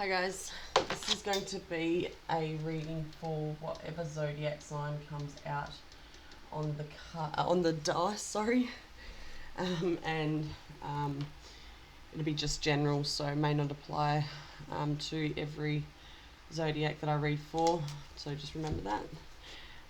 Hi guys, this is going to be a reading for whatever zodiac sign comes out on the dice, sorry, and it'll be just general, so it may not apply to every zodiac that I read for, so just remember that.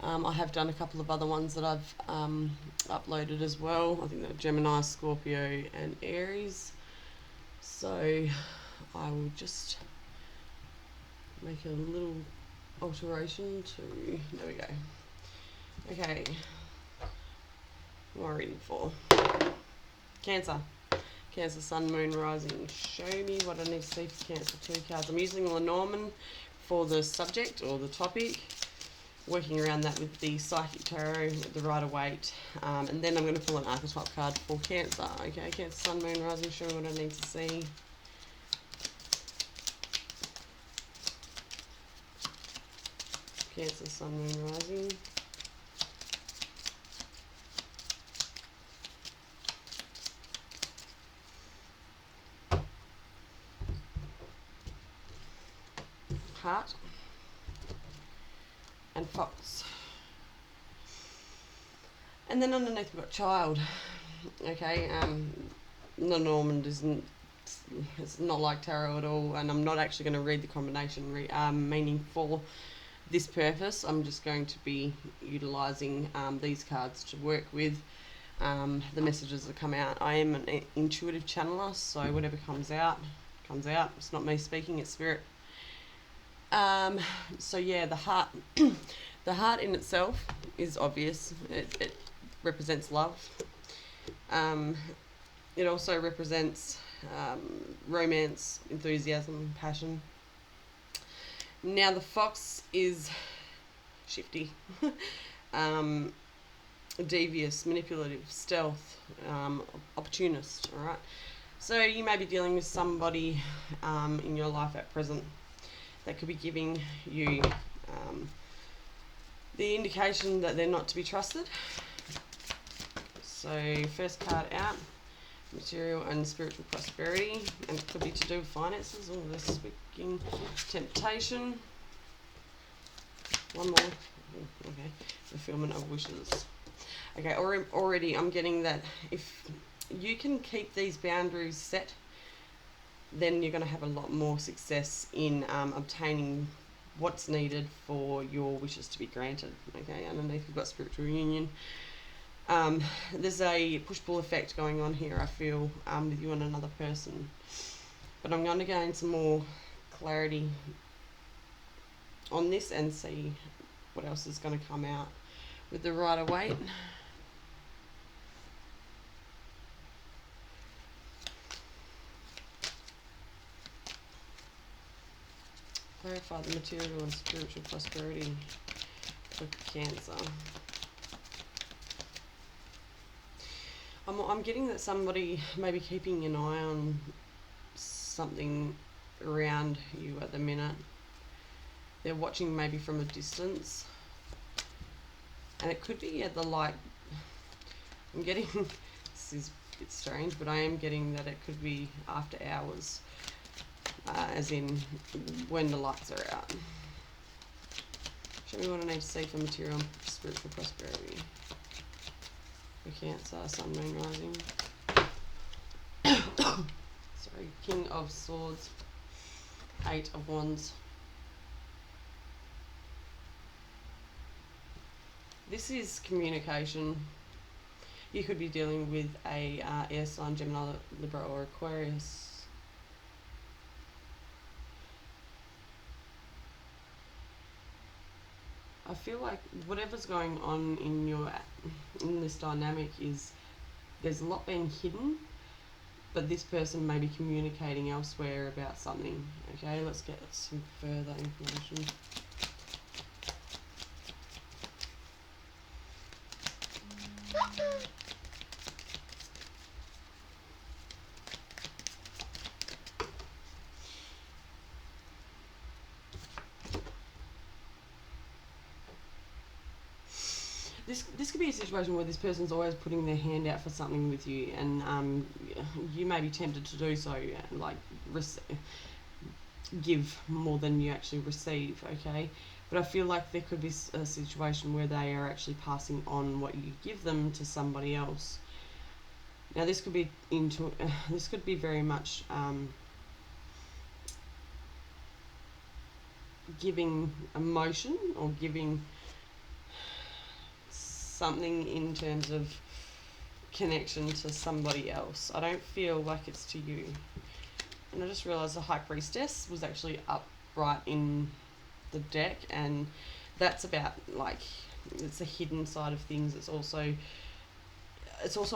I have done a couple of other ones that I've uploaded as well. I think they're Gemini, Scorpio and Aries, so I will just make a little alteration to, there we go. Okay, what am I reading for? Cancer. Cancer, Sun, Moon, Rising. Show me what I need to see for Cancer. 2 cards. I'm using Lenormand for the subject or the topic, working around that with the Psychic Tarot, the Rider-Waite, and then I'm going to pull an archetype card for Cancer. Okay, Cancer, Sun, Moon, Rising. Show me what I need to see. Cancer, Sun, Moon, Rising. Heart. And Fox. And then underneath we've got Child. Okay, Lenormand isn't, it's not like tarot at all, and I'm not actually going to read the combination meaning for this purpose. I'm just going to be utilising these cards to work with the messages that come out. I am an intuitive channeler, so whatever comes out, comes out. It's not me speaking, it's spirit. So yeah, the heart, the heart in itself is obvious. It represents love. It also represents romance, enthusiasm, passion. Now the fox is shifty, devious, manipulative, stealth, opportunist, alright? So you may be dealing with somebody in your life at present that could be giving you the indication that they're not to be trusted. So first card out, material and spiritual prosperity, and it could be to do with finances. Oh, they're speaking temptation. One more. Okay, fulfillment of wishes. Okay, already I'm getting that if you can keep these boundaries set, then you're going to have a lot more success in obtaining what's needed for your wishes to be granted. Okay, underneath we've got spiritual union. There's a push-pull effect going on here, I feel, with you and another person. But I'm going to gain some more clarity on this and see what else is going to come out with the Rider-Waite. Clarify the material and spiritual prosperity for Cancer. I'm getting that somebody may be keeping an eye on something around you at the minute. They're watching maybe from a distance. And it could be at the light. I'm getting, this is a bit strange, but I am getting that it could be after hours. As in when the lights are out. Show me what I need to see for material and spiritual prosperity. For Cancer, Sun, Moon, Rising. Sorry, King of Swords, 8 of Wands. This is communication. You could be dealing with a air sign, Gemini, Libra or Aquarius. I feel like whatever's going on in this dynamic is there's a lot being hidden, but this person may be communicating elsewhere about something. Okay, let's get some further information. This could be a situation where this person's always putting their hand out for something with you, and you may be tempted to do so, like give more than you actually receive, okay? But I feel like there could be a situation where they are actually passing on what you give them to somebody else. Now this could be this could be very much giving emotion or giving something in terms of connection to somebody else. I don't feel like it's to you. And I just realised the High Priestess was actually upright in the deck, and that's about, like, it's a hidden side of things. It's also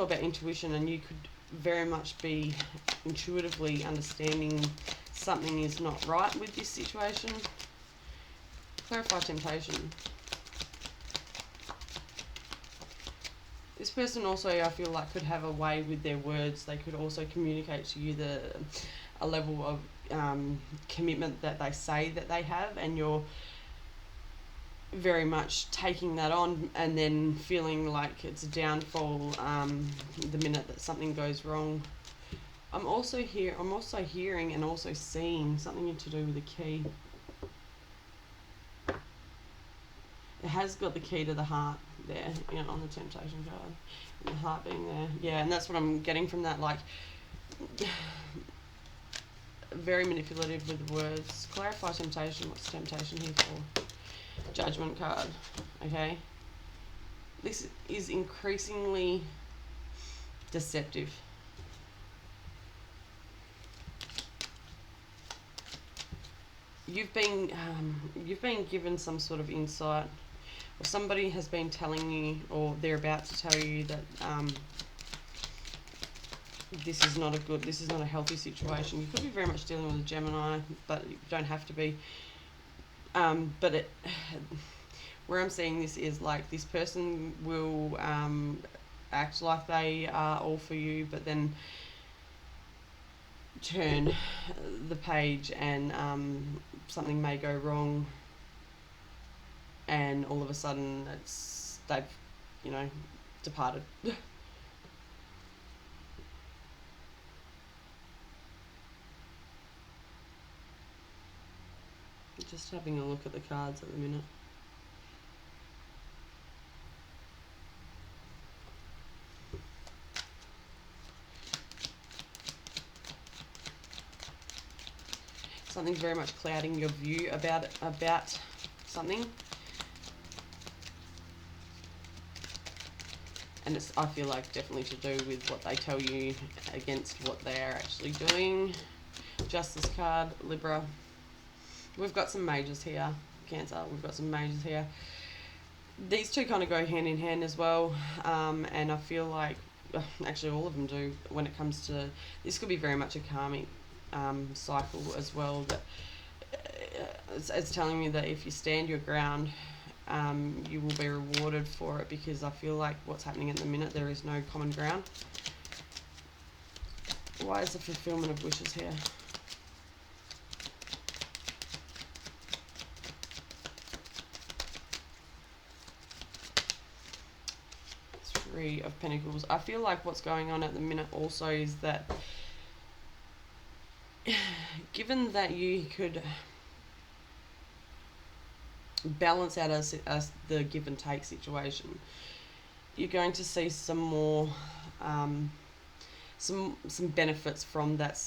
about intuition, and you could very much be intuitively understanding something is not right with this situation. Clarify temptation. This person also, I feel like, could have a way with their words. They could also communicate to you a level of commitment that they say that they have, and you're very much taking that on and then feeling like it's a downfall the minute that something goes wrong. I'm also hearing and also seeing something to do with the key. It has got the key to the heart there, on the temptation card. And the heart being there. Yeah, and that's what I'm getting from that, like, very manipulative with the words. Clarify temptation. What's temptation here for? Judgment card. Okay? This is increasingly deceptive. You've been given some sort of insight, or somebody has been telling you, or they're about to tell you that this is not a healthy situation. You could be very much dealing with a Gemini, but you don't have to be. But where I'm seeing this is like this person will act like they are all for you, but then turn the page and something may go wrong, and all of a sudden they've departed. Just having a look at the cards at the minute. Something's very much clouding your view about something. And it's, I feel like, definitely to do with what they tell you against what they are actually doing. Justice card, Libra. We've got some majors here. Cancer, we've got some majors here. These two kind of go hand in hand as well. And I feel like, actually all of them do, when it comes to, this could be very much a karmic cycle as well. That it's telling me that if you stand your ground, you will be rewarded for it, because I feel like what's happening at the minute, there is no common ground. Why is the fulfillment of wishes here? Three of Pentacles. I feel like what's going on at the minute also is that given that you could balance out as the give and take situation, you're going to see some more some benefits from that.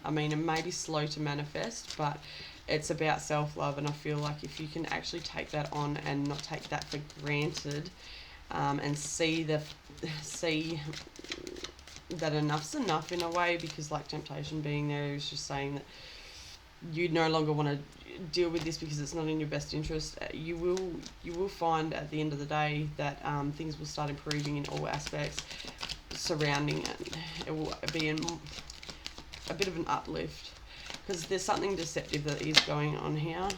I mean, it may be slow to manifest, but it's about self-love, and I feel like if you can actually take that on and not take that for granted, and see that enough's enough in a way, because like temptation being there is just saying that you no longer want to deal with this because it's not in your best interest. You will find at the end of the day that things will start improving in all aspects surrounding it. It will be a bit of an uplift, because there's something deceptive that is going on here.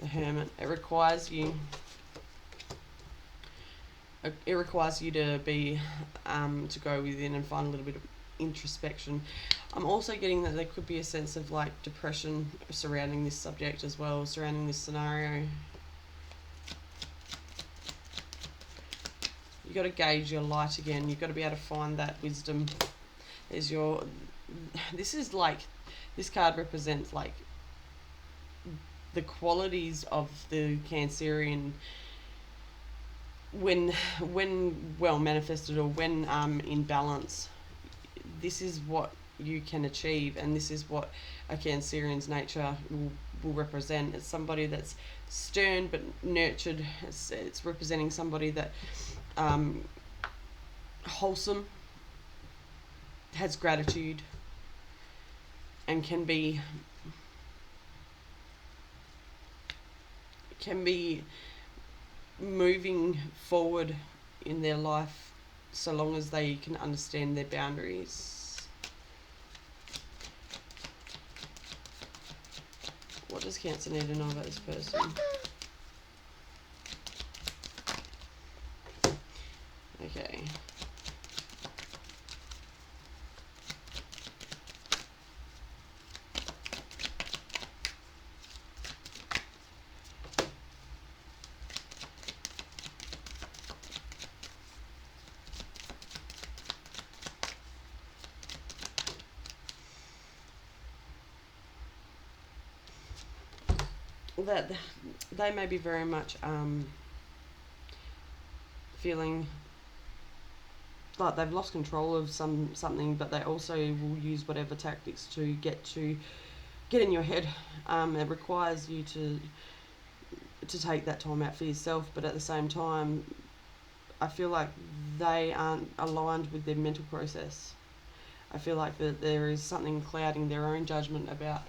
The Hermit. It requires you to be to go within and find a little bit of introspection. I'm also getting that there could be a sense of like depression surrounding this subject as well, surrounding this scenario. You've got to gauge your light again. You've got to be able to find that wisdom. This card represents like the qualities of the Cancerian, when well manifested, or when in balance, this is what you can achieve, and this is what a Cancerian's nature will represent. It's somebody that's stern but nurtured. It's representing somebody that wholesome, has gratitude, and can be moving forward in their life, so long as they can understand their boundaries. What does Cancer need to know about this person? Okay. That they may be very much feeling like they've lost control of something, but they also will use whatever tactics to get in your head. It requires you to take that time out for yourself, but at the same time, I feel like they aren't aligned with their mental process. I feel like that there is something clouding their own judgment about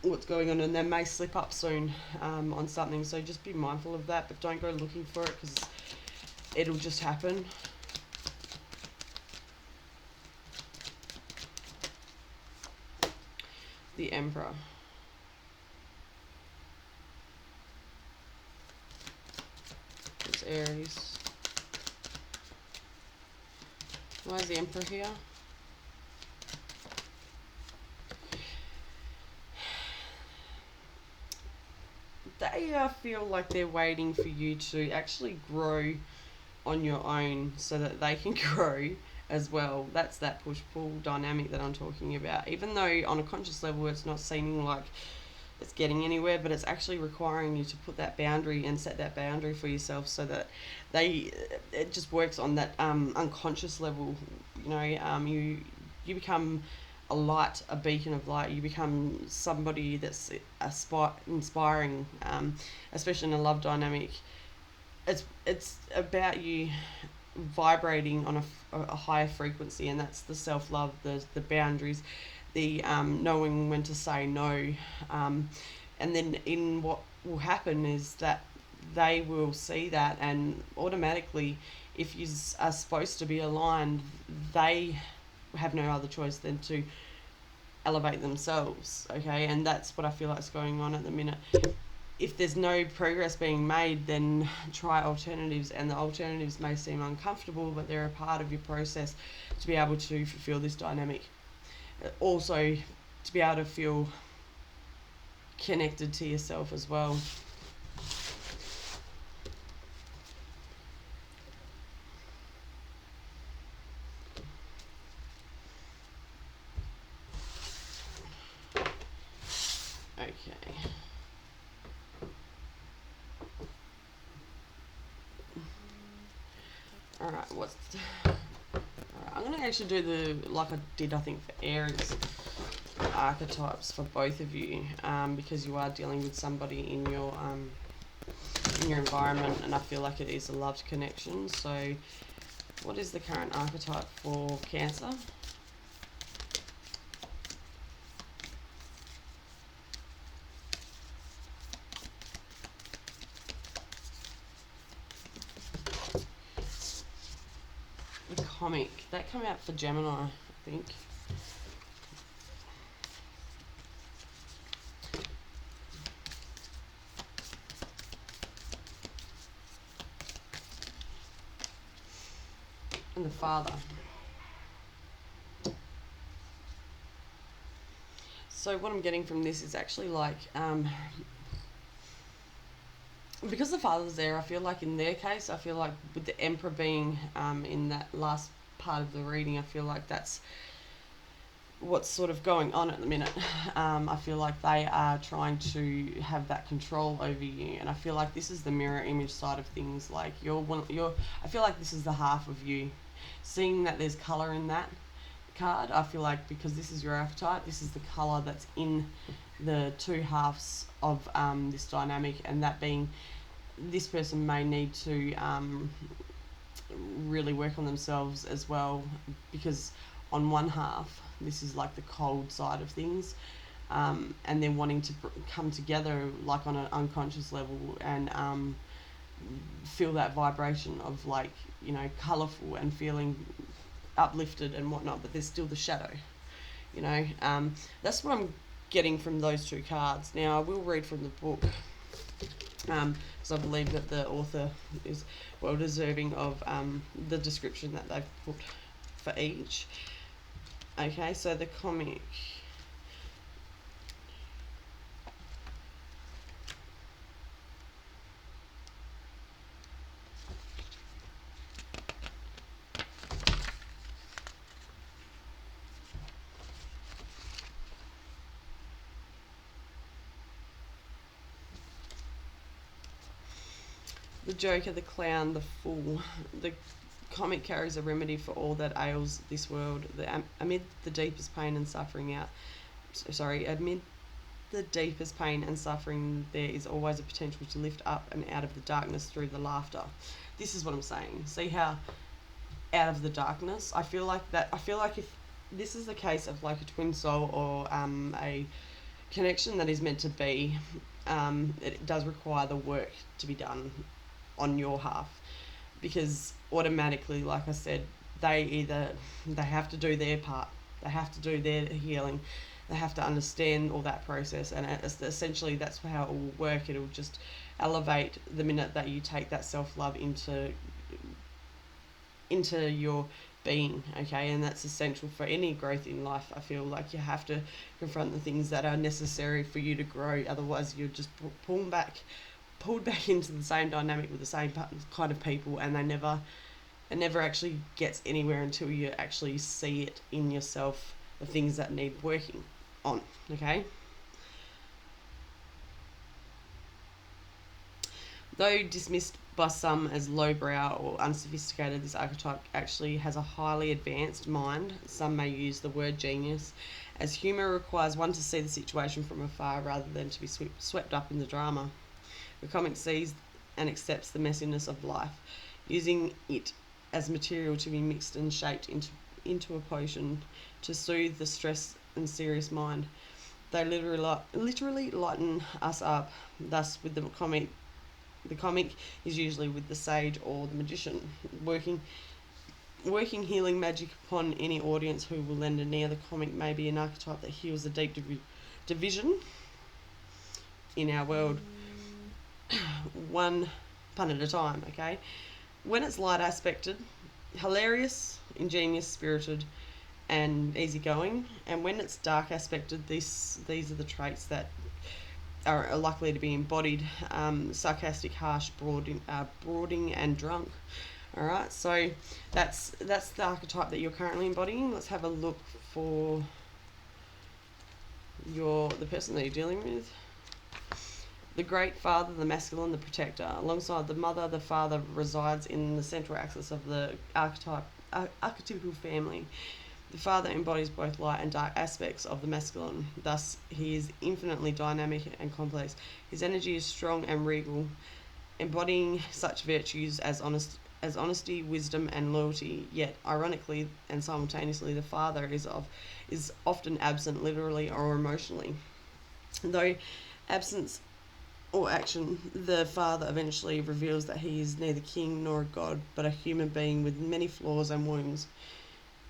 what's going on, and they may slip up soon on something, so just be mindful of that, but don't go looking for it, because it'll just happen. The Emperor. It's Aries. Why is the Emperor here? They feel like they're waiting for you to actually grow on your own so that they can grow as well. That's that push-pull dynamic that I'm talking about. Even though on a conscious level it's not seeming like it's getting anywhere, but it's actually requiring you to put that boundary and set that boundary for yourself, so that it just works on that unconscious level. You become a light, a beacon of light. You become somebody that's inspiring, especially in a love dynamic. It's about you vibrating on a higher frequency, and that's the self-love, the boundaries, the knowing when to say no, and then in what will happen is that they will see that, and automatically, if you are supposed to be aligned, they have no other choice than to elevate themselves. Okay, and that's what I feel like is going on at the minute. If there's no progress being made, then try alternatives, and the alternatives may seem uncomfortable, but they're a part of your process to be able to fulfill this dynamic. Also, to be able to feel connected to yourself as well. Okay. Alright, I'm going to actually do like I did, I think, for Aries archetypes for both of you, because you are dealing with somebody in your environment, and I feel like it is a loved connection. So what is the current archetype for Cancer? The comic that came out for Gemini, I think. And the Father. So what I'm getting from this is actually like, because the Father's there, I feel like in their case, I feel like with the Emperor being in that last part of the reading, I feel like that's what's sort of going on at the minute. I feel like they are trying to have that control over you, and I feel like this is the mirror image side of things. Like I feel like this is the half of you. Seeing that there's color in that card, I feel like because this is your archetype, this is the color that's in the two halves of this dynamic, and that being this person may need to really work on themselves as well, because on one half this is like the cold side of things, and they're wanting to come together like on an unconscious level and feel that vibration of like, you know, colourful and feeling uplifted and whatnot, but there's still the shadow, you know. That's what I'm getting from those two cards. Now I will read from the book, because I believe that the author is well deserving of the description that they've put for each. Okay, so the comic. The Joker, the Clown, the Fool. The comic carries a remedy for all that ails this world. Amid the deepest pain and suffering amid the deepest pain and suffering, there is always a potential to lift up and out of the darkness through the laughter. This is what I'm saying. See how out of the darkness? I feel like if this is the case of like a twin soul or a connection that is meant to be, it does require the work to be done on your half, because automatically, like I said, they have to do their part, they have to do their healing, they have to understand all that process, and essentially that's how it will work. It'll just elevate the minute that you take that self-love into your being, okay? And that's essential for any growth in life. I feel like you have to confront the things that are necessary for you to grow, otherwise you're just pulled back into the same dynamic with the same kind of people, and it never actually gets anywhere until you actually see it in yourself, the things that need working on, okay? Though dismissed by some as lowbrow or unsophisticated, this archetype actually has a highly advanced mind. Some may use the word genius, as humour requires one to see the situation from afar rather than to be swept up in the drama. The comic sees and accepts the messiness of life, using it as material to be mixed and shaped into a potion to soothe the stressed and serious mind. They literally lighten us up. Thus, with the comic is usually with the sage or the magician, working healing magic upon any audience who will lend an ear. The comic may be an archetype that heals a deep division in our world, one pun at a time, okay? When it's light aspected, hilarious, ingenious, spirited, and easygoing. And when it's dark aspected, these are the traits that are likely to be embodied: sarcastic, harsh, brooding, and drunk. All right, so that's the archetype that you're currently embodying. Let's have a look for the person that you're dealing with. The great father, the masculine, the protector. Alongside the mother, the father resides in the central axis of the archetypical family. The father embodies both light and dark aspects of the masculine. Thus, he is infinitely dynamic and complex. His energy is strong and regal, embodying such virtues as honesty, wisdom, and loyalty. Yet, ironically and simultaneously, the father is often absent, literally or emotionally. Though absence or action, the father eventually reveals that he is neither king nor a god, but a human being with many flaws and wounds.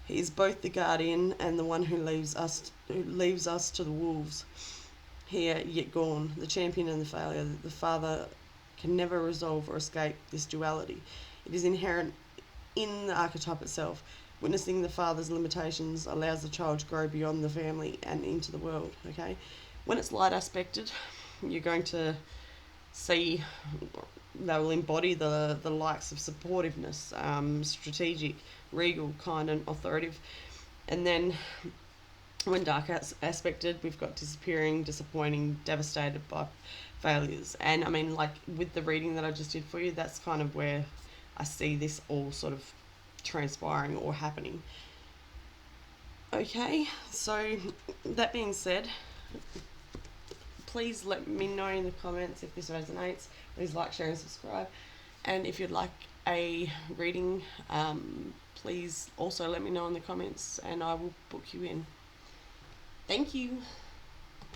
He is both the guardian and the one who leaves us to the wolves. Here, yet gone, the champion and the failure. The father can never resolve or escape this duality. It is inherent in the archetype itself. Witnessing the father's limitations allows the child to grow beyond the family and into the world, okay? When it's light aspected, you're going to see they will embody the likes of supportiveness, strategic, regal, kind, and authoritative. And then When dark aspected, we've got disappearing, disappointing, devastated by failures. And I mean, like with the reading that I just did for you, that's kind of where I see this all sort of transpiring or happening. Okay, so that being said, please let me know in the comments if this resonates. Please like, share, and subscribe. And if you'd like a reading, please also let me know in the comments and I will book you in. Thank you.